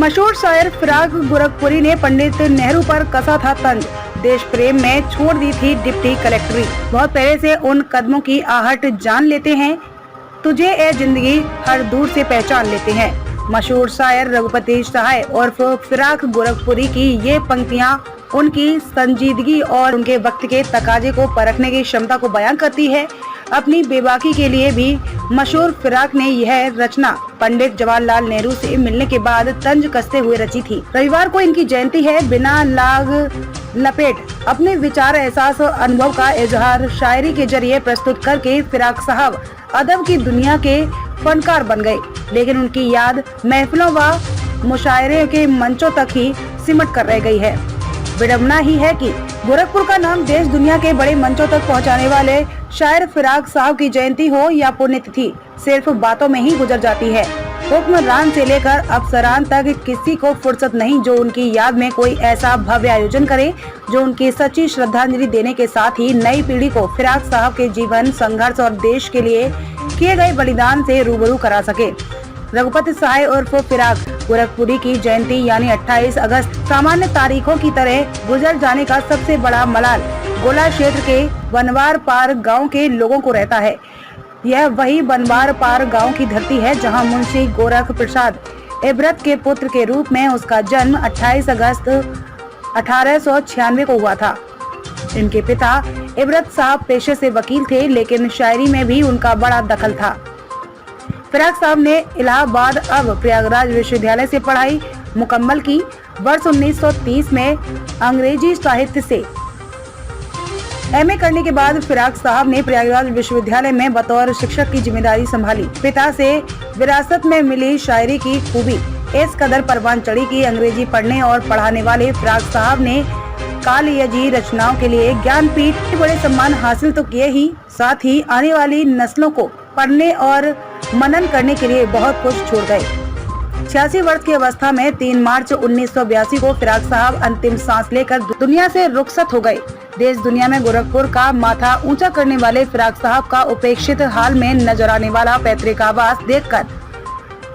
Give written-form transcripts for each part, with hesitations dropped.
मशहूर शायर फिराक गोरखपुरी ने पंडित नेहरू पर कसा था तंज। देश प्रेम में छोड़ दी थी डिप्टी कलेक्टरी। बहुत पहले से उन कदमों की आहट जान लेते हैं, तुझे ए जिंदगी हर दूर से पहचान लेते हैं। मशहूर शायर रघुपति सहाय और फिराक गोरखपुरी की ये पंक्तियां उनकी संजीदगी और उनके वक्त के तकाजे को परखने की क्षमता को बयान करती है। अपनी बेबाकी के लिए भी मशहूर फिराक ने यह रचना पंडित जवाहरलाल नेहरू से मिलने के बाद तंज कसते हुए रची थी। रविवार को इनकी जयंती है। बिना लाग लपेट अपने विचार, एहसास और अनुभव का इजहार शायरी के जरिए प्रस्तुत करके फिराक साहब अदब की दुनिया के फनकार बन गए, लेकिन उनकी याद महफिलों व मुशायरे के मंचों तक ही सिमट कर रह गई है। विडम्बना ही है कि गोरखपुर का नाम देश दुनिया के बड़े मंचों तक पहुंचाने वाले शायर फिराक साहब की जयंती हो या पुण्यतिथि, सिर्फ बातों में ही गुजर जाती है। हुक्मरान से लेकर अफसरान तक किसी को फुर्सत नहीं जो उनकी याद में कोई ऐसा भव्य आयोजन करे जो उनकी सच्ची श्रद्धांजलि देने के साथ ही नई पीढ़ी को फिराक साहब के जीवन, संघर्ष और देश के लिए किए गए बलिदान से रूबरू करा सके। रघुपति सहाय उर्फ फिराक गोरखपुरी की जयंती यानी 28 अगस्त सामान्य तारीखों की तरह गुजर जाने का सबसे बड़ा मलाल गोला क्षेत्र के बनवार पार गांव के लोगों को रहता है। यह वही बनवार पार गांव की धरती है जहां मुंशी गोरख प्रसाद इबरत के पुत्र के रूप में उसका जन्म 28 अगस्त 1896 को हुआ था। इनके पिता इबरत साहब पेशे से वकील थे, लेकिन शायरी में भी उनका बड़ा दखल था। फिराक साहब ने इलाहाबाद अब प्रयागराज विश्वविद्यालय से पढ़ाई मुकम्मल की। वर्ष 1930 में अंग्रेजी साहित्य से एमए करने के बाद फिराक साहब ने प्रयागराज विश्वविद्यालय में बतौर शिक्षक की जिम्मेदारी संभाली। पिता से विरासत में मिली शायरी की खूबी इस कदर परवान चढ़ी कि अंग्रेजी पढ़ने और पढ़ाने वाले फिराक साहब ने कालियाजी रचनाओं के लिए ज्ञानपीठ के बड़े सम्मान हासिल तो किए ही, साथ ही आने वाली नस्लों को पढ़ने और मनन करने के लिए बहुत कुछ छोड़ गए। 86 वर्ष की अवस्था में 3 मार्च 1982 को फिराक साहब अंतिम सांस लेकर दुनिया से रुखसत हो गए। देश दुनिया में गोरखपुर का माथा ऊंचा करने वाले फिराक साहब का उपेक्षित हाल में नजर आने वाला पैतृक आवास देखकर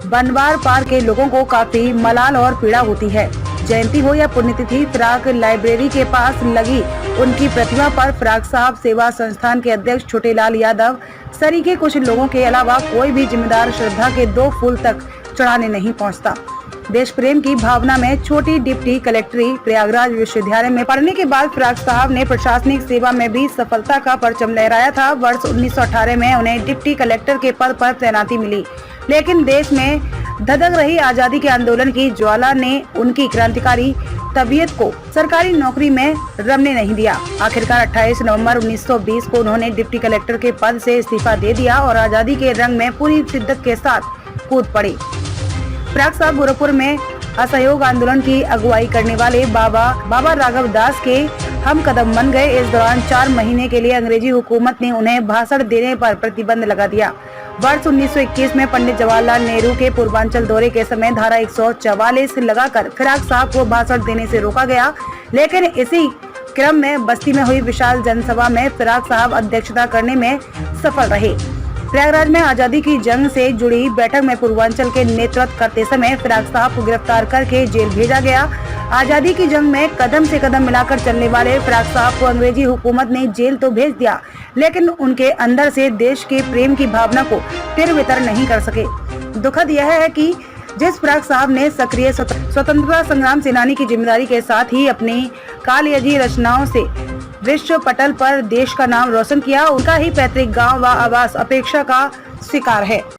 बनवार पार के लोगों को काफी मलाल और पीड़ा होती है। जयंती हो या पुण्यतिथि, फिराक लाइब्रेरी के पास लगी उनकी प्रतिमा पर फिराक साहब सेवा संस्थान के अध्यक्ष छोटेलाल यादव सरीखे कुछ लोगों के अलावा कोई भी जिम्मेदार श्रद्धा के 2 फूल तक चढ़ाने नहीं पहुंचता। देश प्रेम की भावना में छोटी डिप्टी कलेक्टरी प्रयागराज विश्वविद्यालय में पढ़ने के बाद फिराक साहब ने प्रशासनिक सेवा में भी सफलता का परचम लहराया था। वर्ष 1918 में उन्हें डिप्टी कलेक्टर के पद पर तैनाती मिली, लेकिन देश में धधक रही आजादी के आंदोलन की ज्वाला ने उनकी क्रांतिकारी तबीयत को सरकारी नौकरी में रमने नहीं दिया। आखिरकार 28 नवंबर 1920 को उन्होंने डिप्टी कलेक्टर के पद से इस्तीफा दे दिया और आजादी के रंग में पूरी शिद्दत के साथ कूद पड़े। फिराक साहब गोरखपुर में असहयोग आंदोलन की अगुवाई करने वाले बाबा राघव दास के हम कदम बन गए। इस दौरान 4 महीने के लिए अंग्रेजी हुकूमत ने उन्हें भाषण देने पर प्रतिबंध लगा दिया। वर्ष 1921 में पंडित जवाहरलाल नेहरू के पूर्वांचल दौरे के समय धारा 144 लगाकर फिराक साहब को भाषण देने से रोका गया, लेकिन इसी क्रम में बस्ती में हुई विशाल जनसभा में फिराक साहब अध्यक्षता करने में सफल रहे। प्रयागराज में आजादी की जंग से जुड़ी बैठक में पूर्वांचल के नेतृत्व करते समय फिराक साहब को गिरफ्तार करके जेल भेजा गया। आजादी की जंग में कदम से कदम मिलाकर चलने वाले फिराक साहब को अंग्रेजी हुकूमत ने जेल तो भेज दिया, लेकिन उनके अंदर से देश के प्रेम की भावना को तिर-वितर नहीं कर सके। दुखद यह है कि जिस फिराक साहब ने सक्रिय स्वतंत्रता संग्राम सेनानी की जिम्मेदारी के साथ ही अपनी कालियाजी रचनाओं से विश्व पटल पर देश का नाम रोशन किया, उनका ही पैतृक गांव व आवास अपेक्षा का शिकार है।